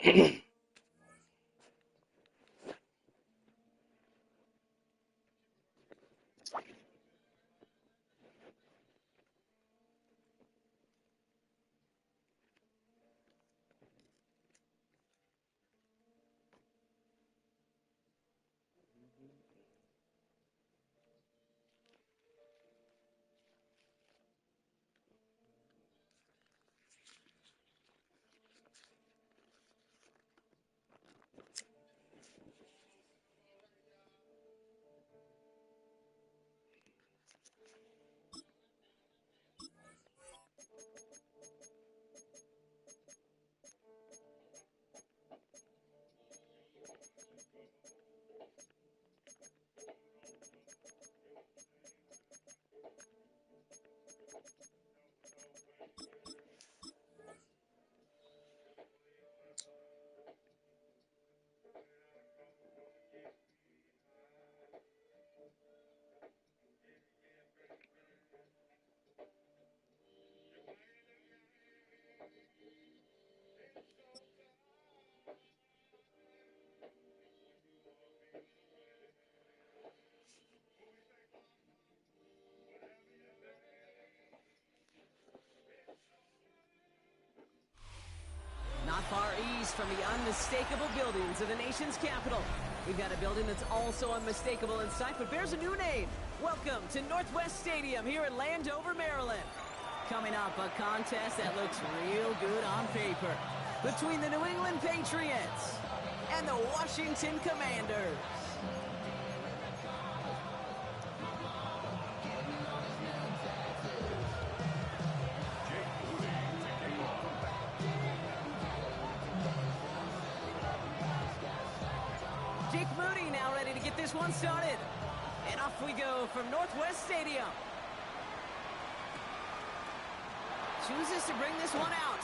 Not far east from the unmistakable buildings of the nation's capital. We've got a building that's also unmistakable in sight, but bears a new name. Welcome to Northwest Stadium here in Landover, Maryland. Coming up, a contest that looks real good on paper between the New England Patriots and the Washington Commanders. This one started, and off we go from Northwest Stadium. Chooses to bring this one out.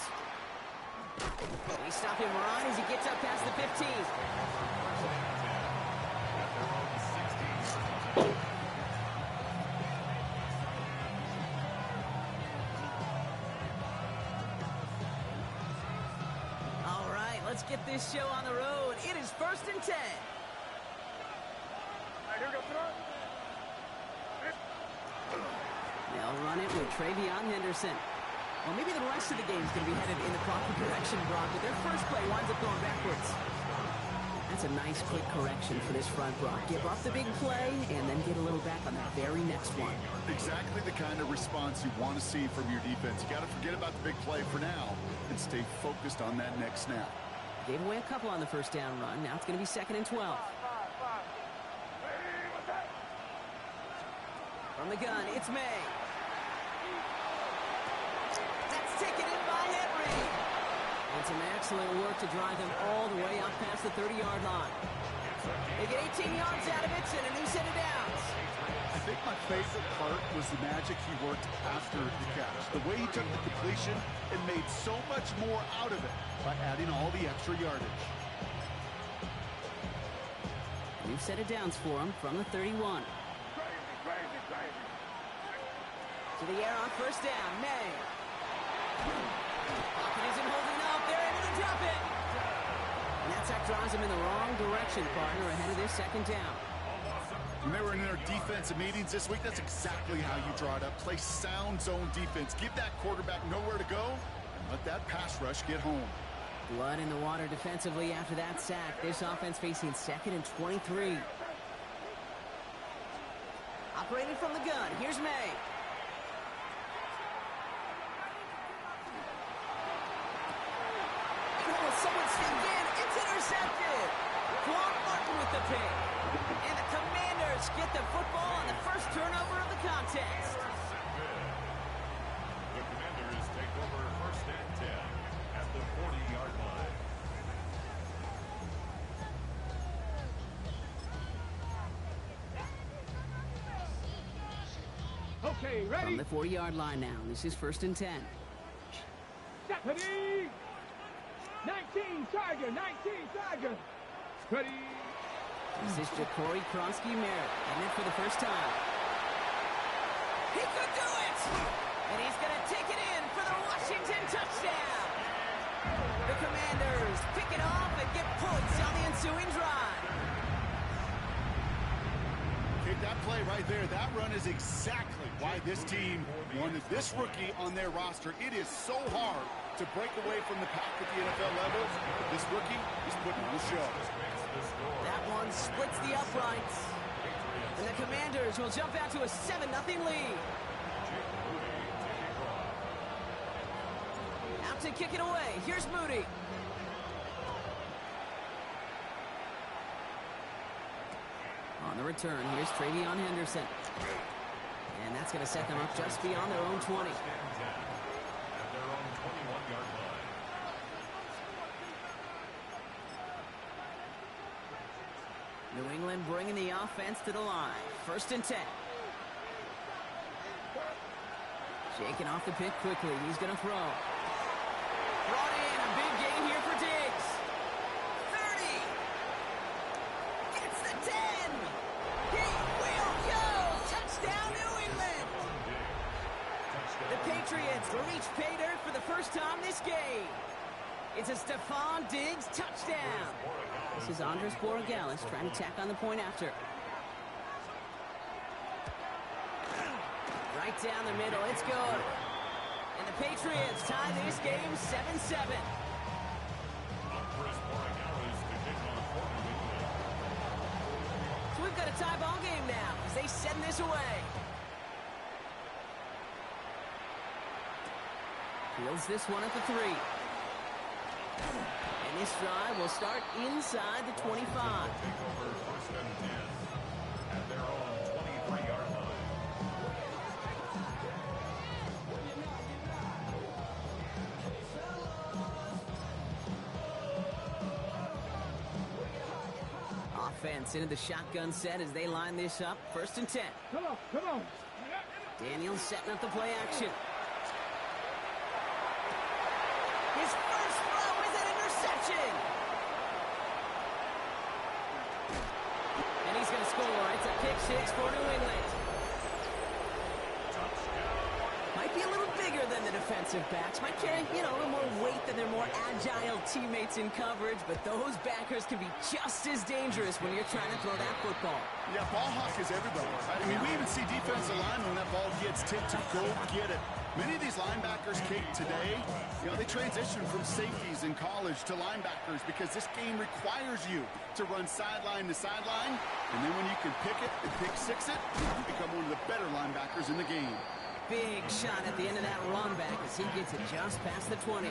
We stop him right as he gets up past the 15. All right, let's get this show on the road. It is 1st and 10. They'll run it with Travion Henderson. Well, maybe the rest of the game is going to be headed in the proper direction, Brock, but their first play winds up going backwards. That's a nice quick correction for this front, Brock. Give up the big play and then get a little back on the very next one. Exactly the kind of response you want to see from your defense. You got to forget about the big play for now and stay focused on that next snap. Gave away a couple on the first down run. Now it's going to be 2nd and 12. From the gun, it's May. That's taken in by Henry. And some excellent work to drive him all the way up past the 30-yard line. They get 18 yards out of it and a new set of downs. I think my favorite part was the magic he worked after the catch. The way he took the completion and made so much more out of it by adding all the extra yardage. New set of downs for him from the 31. To the air on first down, May. Pocket isn't holding up. They're able to drop it. And that sack drives him in the wrong direction, partner, ahead of this 2nd down. When they were in their defensive meetings this week, that's exactly how you draw it up. Play sound zone defense. Give that quarterback nowhere to go and let that pass rush get home. Blood in the water defensively after that sack. This offense facing 2nd and 23. Operated from the gun. Here's May. Someone stepped in. It's intercepted. Quan Martin with the pick. And the Commanders get the football on the first turnover of the contest. The Commanders take over 1st and 10 at the 40-yard line. Okay, ready? From the 40-yard line now. This is 1st and 10. Ready? 19, Tiger, 19, Tiger. Ready? This is Ja'Cory Kronsky-Merritt, and it for the first time. He could do it! And he's going to take it in for the Washington touchdown. The Commanders pick it off and get points on the ensuing drive. Kick that play right there. That run is exactly why this team wanted this rookie on their roster. It is so hard to break away from the pack at the NFL level. This rookie is putting on a show. That one splits the uprights. And the Commanders will jump out to a 7-0 lead. Out to kick it away. Here's Moody. On the return, here's Travion Henderson. And that's going to set them up just beyond their own 20. New England bringing the offense to the line. 1st and 10. Shaking off the pick quickly. He's going to throw. Brought in. A big gain here for Diggs. 30. Gets the 10. He will go. Touchdown, New England. The Patriots reach pay dirt for the first time this game. It's a Stephon Diggs touchdown. This is Andres Borregales trying to tack on the point after. Right down the middle. It's good. And the Patriots tie this game 7-7. So we've got a tie ball game now as they send this away. Fields this one at the 3. And this drive will start inside the 25. At their own 23-yard line. Offense into the shotgun set as they line this up. 1st and 10. Come on, come on. Daniels setting up the play action. His first throw is an interception. And he's going to score. It's a pick 6 for New England. Might be a little bigger than the defensive backs. Might carry, a little more weight than their more agile teammates in coverage. But those backers can be just as dangerous when you're trying to throw that football. Yeah, ball hawk is everybody. Right? I mean, we even see defensive linemen when that ball gets tipped to go get it. Many of these linebackers, Kate, today, they transition from safeties in college to linebackers because this game requires you to run sideline to sideline. And then when you can pick it and pick 6 it, you become one of the better linebackers in the game. Big shot at the end of that run back as he gets it just past the 20.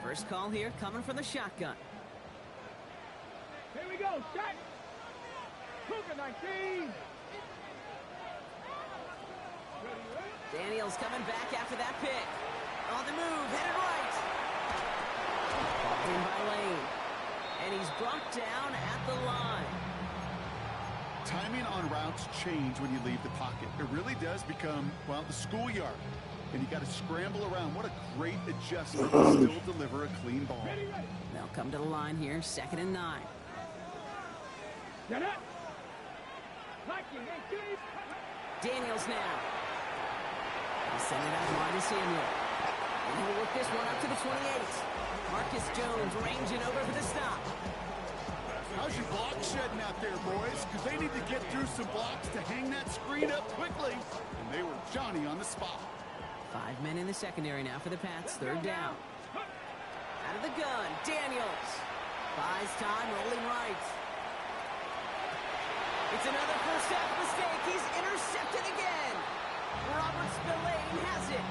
First call here coming from the shotgun. Here we go, shot. Cougar 19. Daniels coming back after that pick. On the move, headed right. Ball in by Lane. And he's brought down at the line. Timing on routes change when you leave the pocket. It really does become, the schoolyard. And you got to scramble around. What a great adjustment to still deliver a clean ball. They'll come to the line here, 2nd and 9. Get it. Daniels now. He's sending it out wide to Samuel. And he'll work this one up to the 28. Marcus Jones ranging over for the stop. How's your block shedding out there, boys? Because they need to get through some blocks to hang that screen up quickly. And they were Johnny on the spot. 5 men in the secondary now for the Pats. 3rd down. Out of the gun, Daniels. Buys time, rolling right. It's another first half mistake. He's intercepted again. Robert Spillane has it.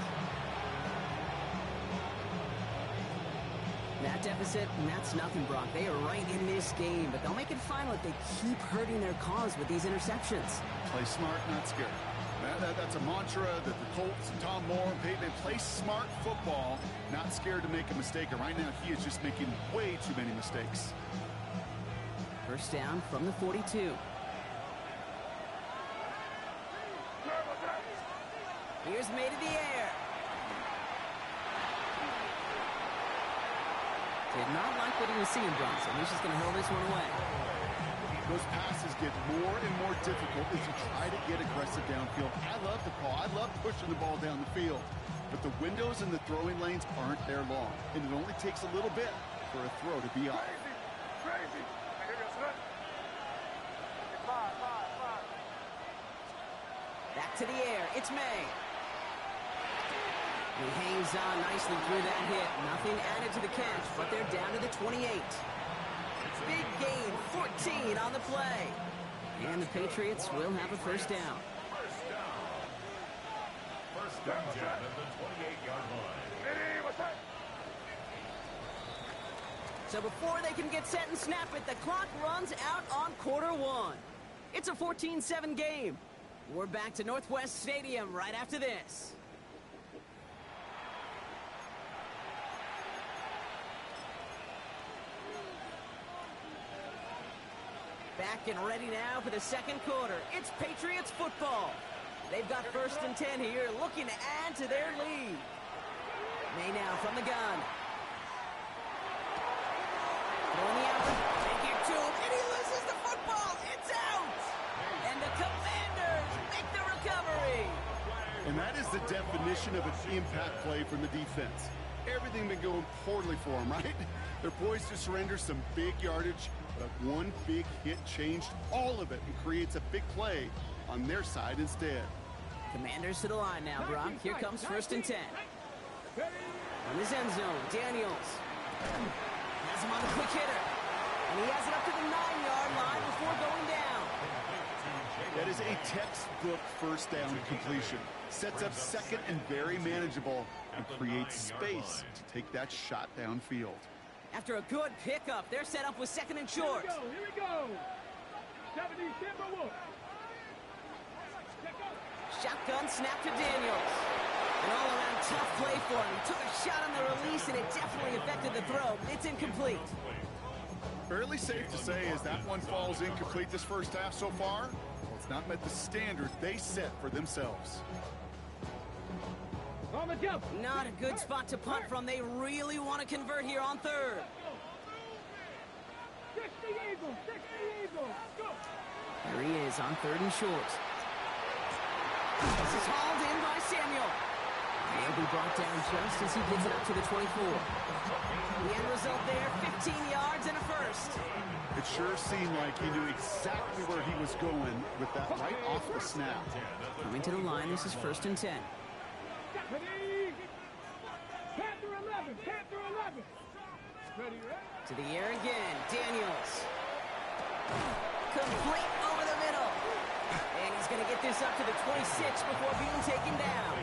That deficit, and that's nothing, Brock. They are right in this game, but they'll make it final if they keep hurting their cause with these interceptions. Play smart, not scared. That's a mantra that the Colts and Tom Moore and Peyton play smart football, not scared to make a mistake. And right now, he is just making way too many mistakes. First down from the 42. Here's made in the air. Did not like what he was seeing, Bronson. He's just going to hurl this one away. Those passes get more and more difficult as you try to get aggressive downfield. I love the call. I love pushing the ball down the field. But the windows in the throwing lanes aren't there long, and it only takes a little bit for a throw to be off. Crazy. Back to the air. It's May. He hangs on nicely through that hit. Nothing added to the catch, but they're down to the 28. Big gain, 14 on the play. And the Patriots will have a first down. First down at the 28-yard line. So before they can get set and snap it, the clock runs out on quarter one. It's a 14-7 game. We're back to Northwest Stadium right after this. Back and ready now for the second quarter. It's Patriots football. They've got 1st and 10 here, looking to add to their lead. May now from the gun. Throwing the out. Take it to him, and he loses the football. It's out. And the Commanders make the recovery. And that is the definition of an impact play from the defense. Everything been going poorly for them, right? They're poised to surrender some big yardage, but one big hit changed all of it and creates a big play on their side instead. Commanders to the line now, Brock. Here comes 1st and 10. On his end zone, Daniels has him on the quick hitter. And he has it up to the 9-yard line before going down. That is a textbook first down completion. Sets up second and very manageable and creates space to take that shot downfield. After a good pickup, they're set up with 2nd and short. Here we go. 70 Timberwolves. Shotgun snap to Daniels. An all-around tough play for him. He took a shot on the release, and it definitely affected the throw. It's incomplete. Fairly safe to say as that one falls incomplete this first half so far, well, it's not met the standard they set for themselves. On the jump. Not a good spot to punt from. They really want to convert here on 3rd. 60 Eagles. 60 Eagles. Go. There he is on 3rd and short. This is hauled in by Samuel. He'll be brought down just as he gets it up to the 24. The end result there, 15 yards and a first. It sure seemed like he knew exactly where he was going with that right off the snap. Coming to the line, this is 1st and 10. Panther 11. Panther 11. Ready, ready. To the air again, Daniels. Complete over the middle. And he's going to get this up to the 26 before being taken down.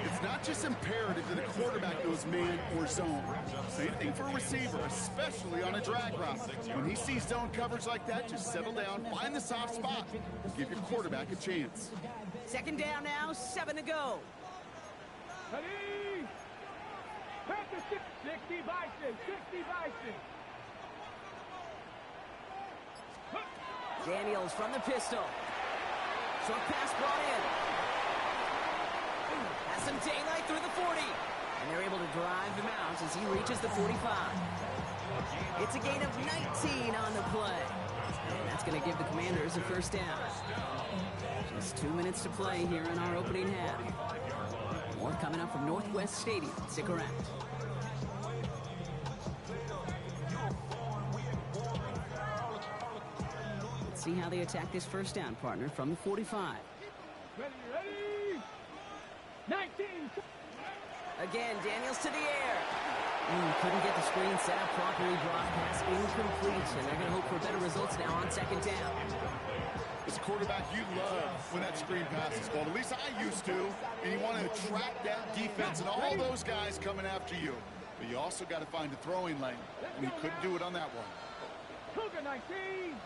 It's not just imperative that a quarterback knows man or zone. Same thing for a receiver, especially on a drag route. When he sees zone coverage like that, just settle down, find the soft spot, and give your quarterback a chance. 2nd down now, 7 to go. Ready. Panther 60 Bison. 60 Bison. Daniels from the pistol. Short pass brought in. Has some daylight through the 40. And they're able to drive him out as he reaches the 45. It's a gain of 19 on the play. And that's going to give the Commanders a first down. Just 2 minutes to play here in our opening half. More coming up from Northwest Stadium. Stick around. Let's see how they attack this first down, partner, from the 45. Ready, ready. 19. Again, Daniels to the air. Couldn't get the screen set up properly. Brock pass incomplete, and they're going to hope for better results now on 2nd down. As a quarterback, you love when that screen pass is called. At least I used to. And you want to track that defense and all those guys coming after you. But you also got to find a throwing lane. And he couldn't do it on that one. Cougar 19.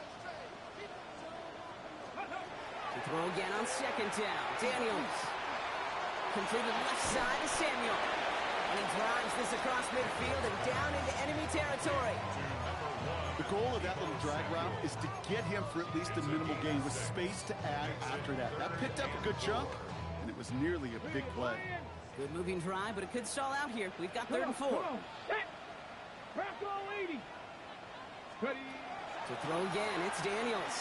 To throw again on 2nd down. Daniels. Completed left side to Samuel. And he drives this across midfield and down into enemy territory. The goal of that little drag route is to get him for at least a minimal gain with space to add after that. That picked up a good chunk, and it was nearly a big play. Good moving drive, but it could stall out here. We've got 3rd and 4. Bravo 80. Ready. To throw again, it's Daniels.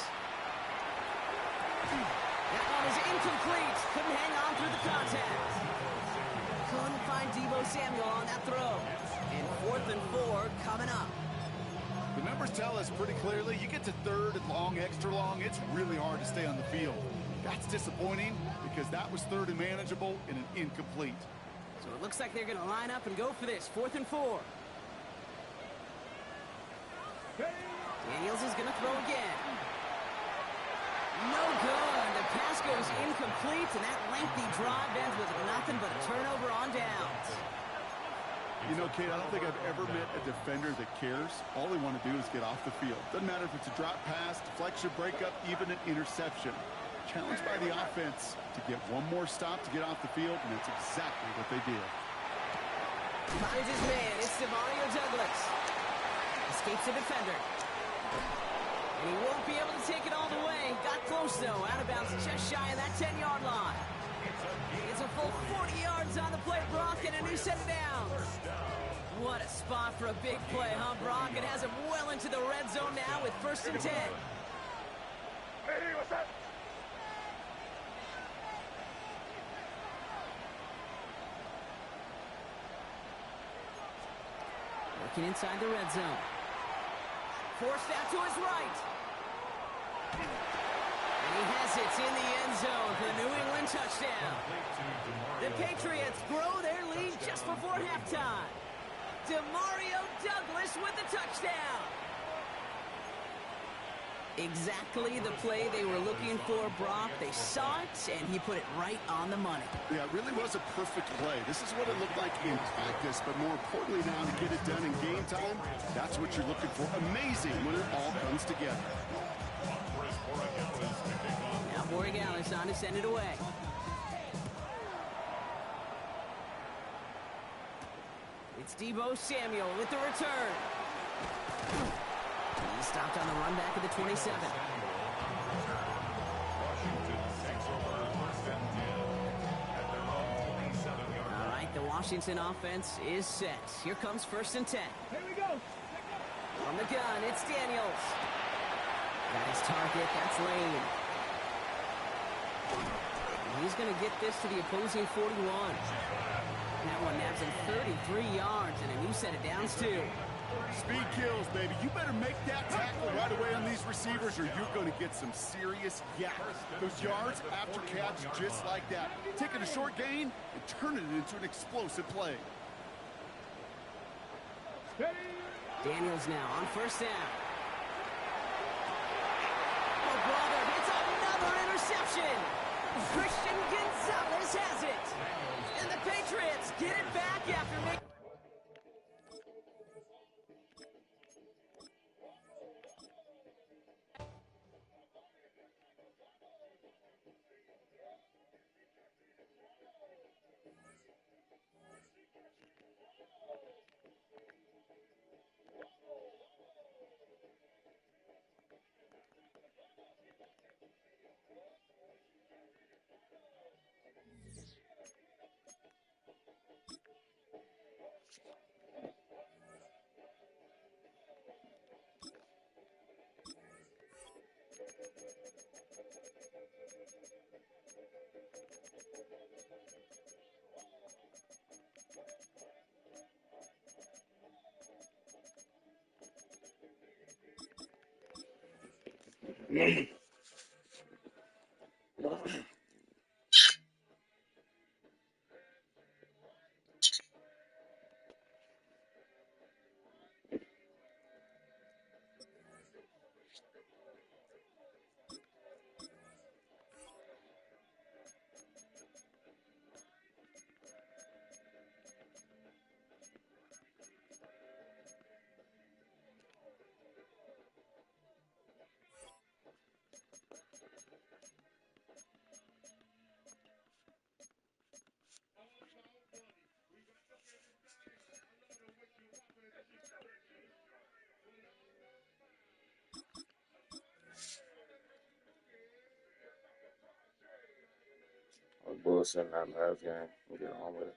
That one is incomplete. Couldn't hang on through the contact. Couldn't find Deebo Samuel on that throw. And 4th and 4 coming up. The numbers tell us pretty clearly, you get to 3rd and long, extra long, it's really hard to stay on the field. That's disappointing because that was 3rd and manageable and an incomplete. So it looks like they're going to line up and go for this. 4th and 4. Daniels is going to throw again. No good. The pass goes incomplete, and that lengthy drive ends with nothing but a turnover on downs. You know, Kate, I don't think I've ever met a defender that cares. All they want to do is get off the field. Doesn't matter if it's a drop pass, deflection, breakup, even an interception. Challenged by the offense to get one more stop to get off the field, and that's exactly what they did. Finds his man. It's Demario Douglas. Escapes the defender. And he won't be able to take it all the way. Got close, though. Out of bounds just shy of that 10-yard line. It's a full 40 yards on the play, Brock, and a new set of downs. What a spot for a big play, huh, Brock? It has him well into the red zone now with 1st and 10. Hey, what's that? Working inside the red zone. Forced out to his right. And he has it in the end zone for the New England touchdown. The Patriots grow their lead just before halftime. Demario Douglas with the touchdown. Exactly the play they were looking for, Brock. They saw it, and he put it right on the money. Yeah, it really was a perfect play. This is what it looked like in practice, but more importantly now to get it done in game time, that's what you're looking for. Amazing when it all comes together. Now Borregales on to send it away. It's Deebo Samuel with the return. He stopped on the run back of the 27. All right, the Washington offense is set. Here comes 1st and 10. Here we go. From the gun, it's Daniels. Got his target, that's Lane. And he's going to get this to the opposing 41. That one nabs him 33 yards and a new set of downs, too. Speed kills, baby. You better make that tackle right away on these receivers or you're going to get some serious yak. Those yards after catch just like that. Taking a short gain and turning it into an explosive play. Daniels now on 1st down. Oh, brother, it's another interception. Christian Gonzalez has it. And the Patriots get it back after making... I was bullshitting that last game. We'll get on with it.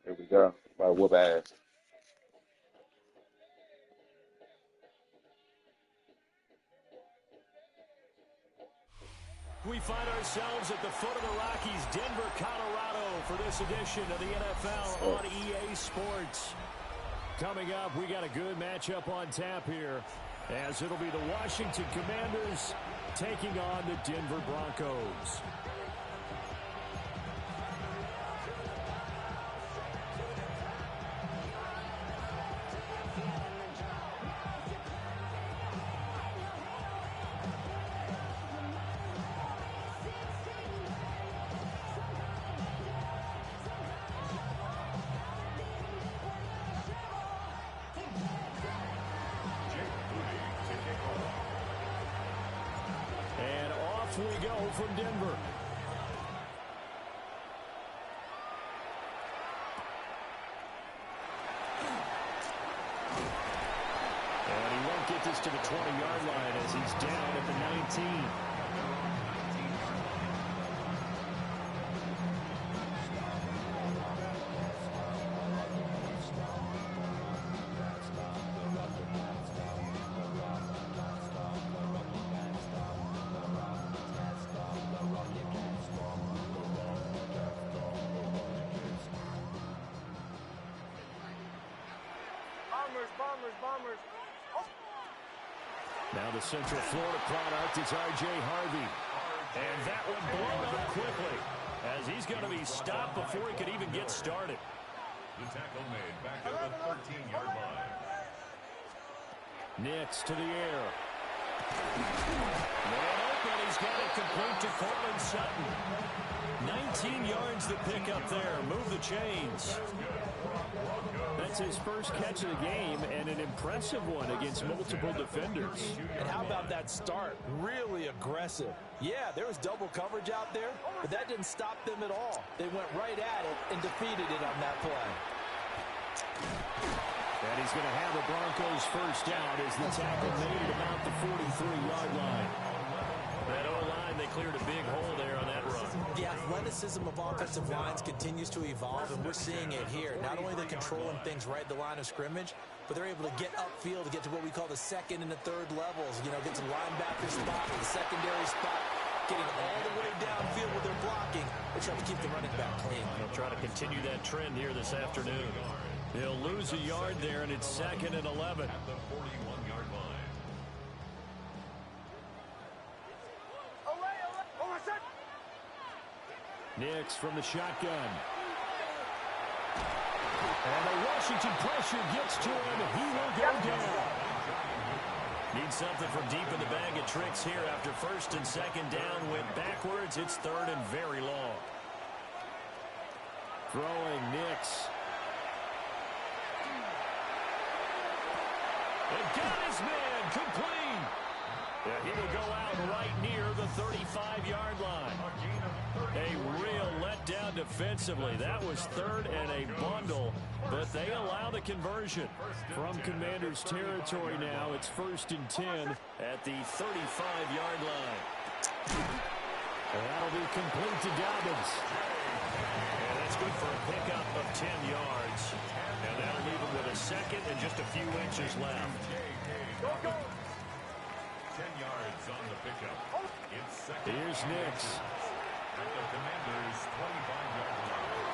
Here we go. About to whoop ass. We find ourselves at the foot of the Rockies, Denver, Colorado, for this edition of the NFL on EA Sports. Coming up, we got a good matchup on tap here, as it'll be the Washington Commanders taking on the Denver Broncos. We go from Denver. And he won't get this to the 20-yard line as he's down at the 19. Bombers. Oh. Now the Central Florida product is R.J. Harvey. And that one blown up quickly as he's going to be stopped before he could even get started. The tackle made back at the 13-yard line. Nix to the air. Man open, he's got it complete to Cortland Sutton. 19 yards to pick up there. Move the chains. That's his first catch of the game, and an impressive one against multiple defenders. And how about that start? Really aggressive. Yeah, there was double coverage out there, but that didn't stop them at all. They went right at it and defeated it on that play. And he's going to have the Broncos first down as the tackle made at about the 43-yard line. That O-line, they cleared a big hole there on that run. The athleticism of offensive lines continues to evolve, and we're seeing it here. Not only are they controlling things right at the line of scrimmage, but they're able to get upfield to get to what we call the second and the third levels. You know, get to linebacker spot or the secondary spot, getting all the way downfield with their blocking. They're trying to keep the running back clean. They'll try to continue that trend here this afternoon. They'll lose a yard there, and it's 2nd and 11. At the 41-yard line. Nix from the shotgun. And the Washington pressure gets to him. He will go down. Need something from deep in the bag of tricks here after 1st and 2nd down. Went backwards. It's 3rd and very long. Throwing Nix. And got his man complete. Yeah, he will go out right near the 35-yard line. A real letdown defensively. That was 3rd and a bundle, but they allow the conversion. From Commanders territory now, it's 1st and 10 at the 35-yard line. And that'll be complete to Dobbins. And that's good for a pickup of 10 yards. And that'll leave him with a 2nd and just a few inches left. 10 yards on the pickup. It's 2nd. Here's Nix. At the Commanders' 25-yard line.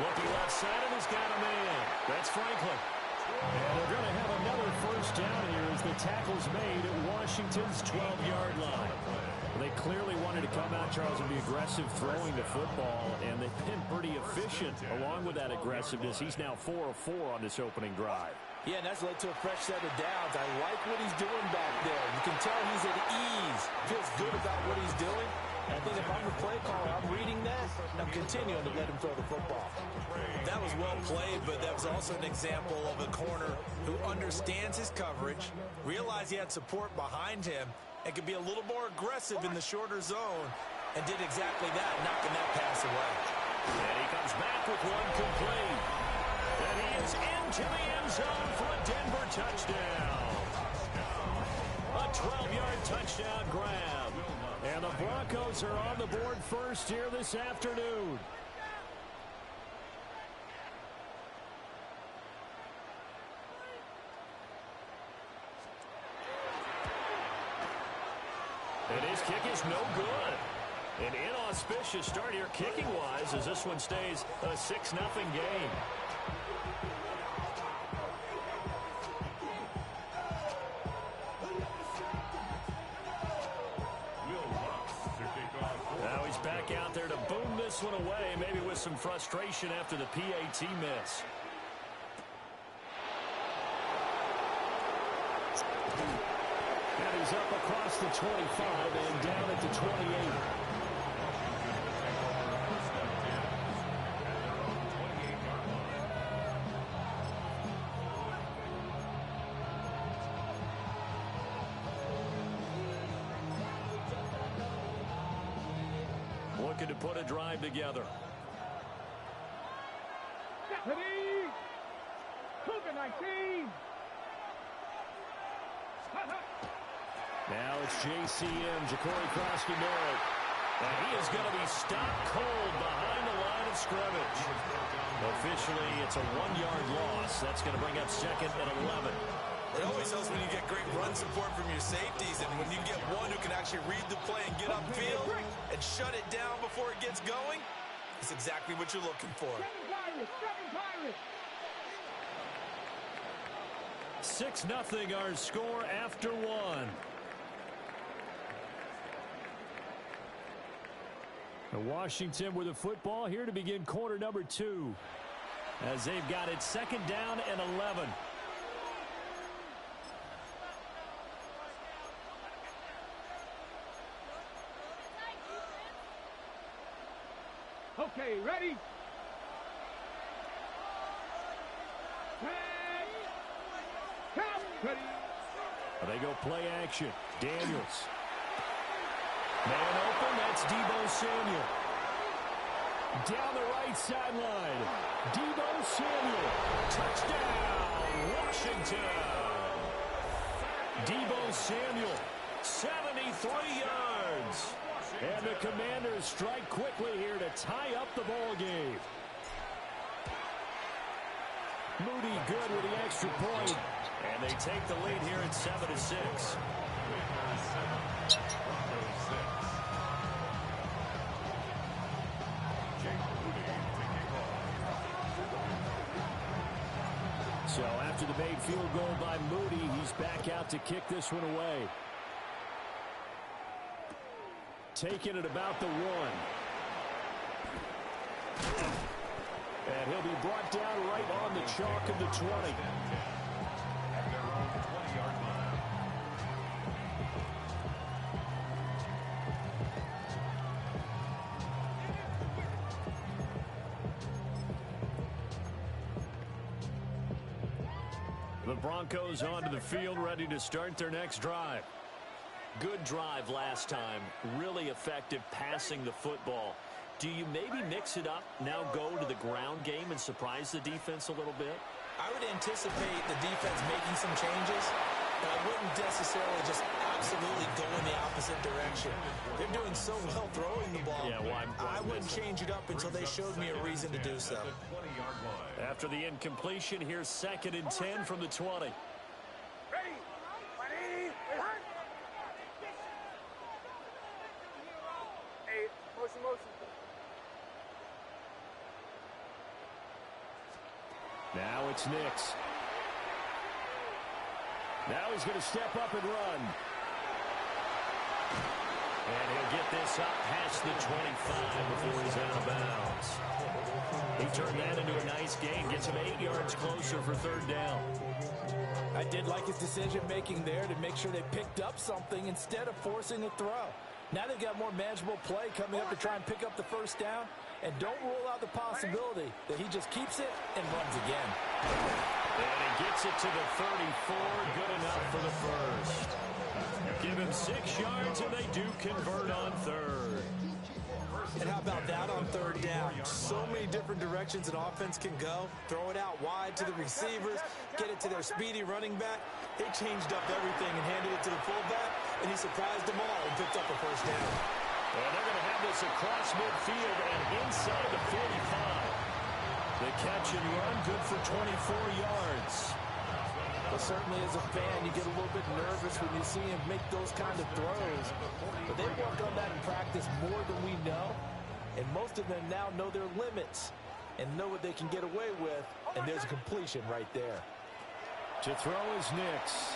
Looking left side, and he's got a man. That's Franklin. And they're going to have another first down here as the tackle's made at Washington's 12-yard line. They clearly wanted to come out, Charles, and be aggressive throwing the football, and they've been pretty efficient along with that aggressiveness. He's now 4 of 4 on this opening drive. Yeah, and that's led to a fresh set of downs. I like what he's doing back there. You can tell he's at ease. Feels good about what he's doing. I think if I'm the play caller, I'm reading that, and I'm continuing to let him throw the football. That was well played, but that was also an example of a corner who understands his coverage, realized he had support behind him, and could be a little more aggressive in the shorter zone, and did exactly that, knocking that pass away. And he comes back with one complete. And he is into the end zone for a Denver touchdown. A 12-yard touchdown grab. And the Broncos are on the board first here this afternoon. And his kick is no good. An inauspicious start here kicking-wise as this one stays a 6-0 game. Now he's back out there to boom this one away, maybe with some frustration after the PAT miss. And he's up across the 25 and down at the 28. Looking to put a drive together. Ready? Cougar 19. Now it's JCM, Ja'Cory Crosby-Merritt. And he is going to be stopped cold behind the line of scrimmage. Officially, it's a 1-yard loss. That's going to bring up second and 11. It always helps when you get great run support from your safeties, and when you get one who can actually read the play and get upfield and shut it down before it gets going, it's exactly what you're looking for. 6-0 our score after one. Washington with the football here to begin quarter number 2. As they've got it second down and 11. Okay, ready? Ready? They go play action. Daniels. Man open, that's Deebo Samuel. Down the right sideline. Deebo Samuel. Touchdown, Washington. Deebo Samuel, 73 yards. And the Commanders strike quickly here to tie up the ball game. Moody good with the extra point. And they take the lead here at 7-6. So after the made field goal by Moody, he's back out to kick this one away. Taking it about the 1. And he'll be brought down right on the chalk of the 20. The Broncos onto the field, ready to start their next drive. Good drive last time. Really effective passing the football. Do you maybe mix it up, now go to the ground game and surprise the defense a little bit? I would anticipate the defense making some changes, but I wouldn't necessarily just absolutely go in the opposite direction. They're doing so well throwing the ball. Yeah, why I wouldn't change it up until they showed me a reason to do so. After the incompletion, here's second and 10 from the 20. Ready? 20. Hey, motion. Now it's Nix. Now he's going to step up and run. And he'll get this up past the 25 before he's out of bounds. He turned that into a nice gain. Gets him 8 yards closer for third down. I did like his decision-making there to make sure they picked up something instead of forcing a throw. Now they've got more manageable play coming up to try and pick up the first down. And don't rule out the possibility that he just keeps it and runs again. And he gets it to the 34. Good enough for the first. Give him 6 yards, and they do convert on third. And how about that on third down? So many different directions an offense can go. Throw it out wide to the receivers, get it to their speedy running back. They changed up everything and handed it to the fullback, and he surprised them all and picked up a first down. And they're going to have this across midfield and inside the 45. The catch and run, good for 24 yards. But certainly as a fan, you get a little bit nervous when you see him make those kind of throws. But they work on that in practice more than we know. And most of them now know their limits and know what they can get away with. And there's a completion right there. To throw is Nix.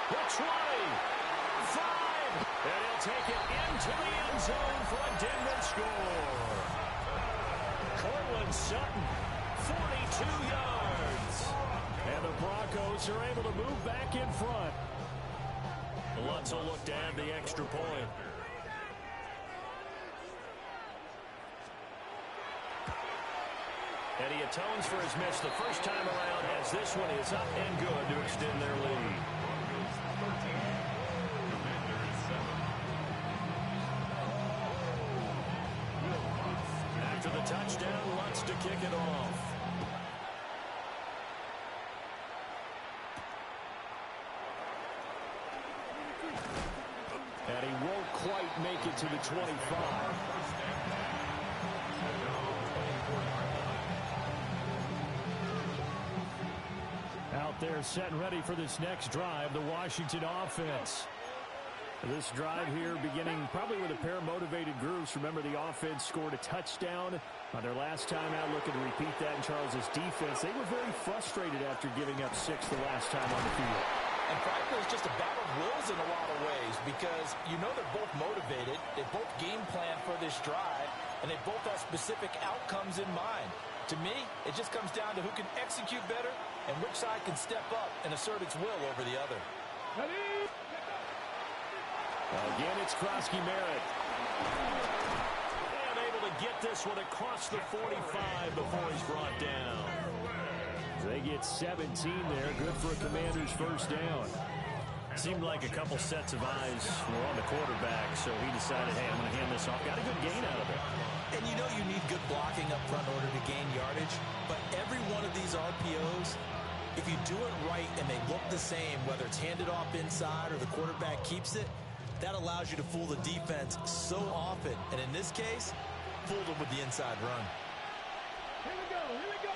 The 20. 5. And he'll take it into the end zone for a Denver score. Cortland Sutton, 42 yards. And the Broncos are able to move back in front. Lutz will look to add the extra point. And he atones for his miss the first time around as this one is up and good to extend their lead. After the touchdown, Lutz to kick it off. And he won't quite make it to the 25. Out there set and ready for this next drive, the Washington offense. This drive here beginning probably with a pair of motivated groups. Remember, the offense scored a touchdown on their last time out, looking to repeat that in Charles's defense. They were very frustrated after giving up 6 the last time on the field. And frankly, it's just a battle of wills in a lot of ways because you know they're both motivated. They both game plan for this drive, and they both have specific outcomes in mind. To me, it just comes down to who can execute better and which side can step up and assert its will over the other. Again, it's Krosky-Merritt. And able to get this one across the 45 before he's brought down. They get 17 there. Good for a Commander's first down. Seemed like a couple sets of eyes were on the quarterback, so he decided, hey, I'm going to hand this off. Got a good gain out of it. And you know you need good blocking up front in order to gain yardage, but every one of these RPOs, if you do it right and they look the same, whether it's handed off inside or the quarterback keeps it, that allows you to fool the defense so often. And in this case, fooled them with the inside run. Here we go, here we go.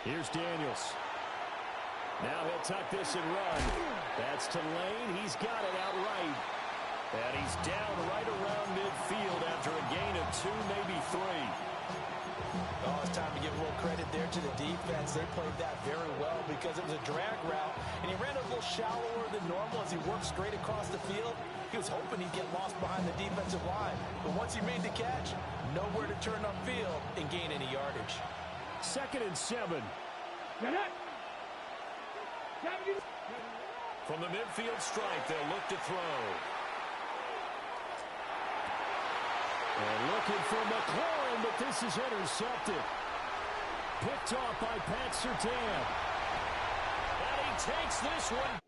Here's Daniels. Now he'll tuck this and run. That's to Lane. He's got it outright. And he's down right around midfield after a gain of 2, maybe 3. Oh, it's time to give a little credit there to the defense. They played that very well because it was a drag route, and he ran a little shallower than normal as he worked straight across the field. He was hoping he'd get lost behind the defensive line, but once he made the catch, nowhere to turn upfield and gain any yardage. 2nd and 7. From the midfield strike, they'll look to throw. And looking for McLaurin, but this is intercepted. Picked off by Pat Surtain. And he takes this one.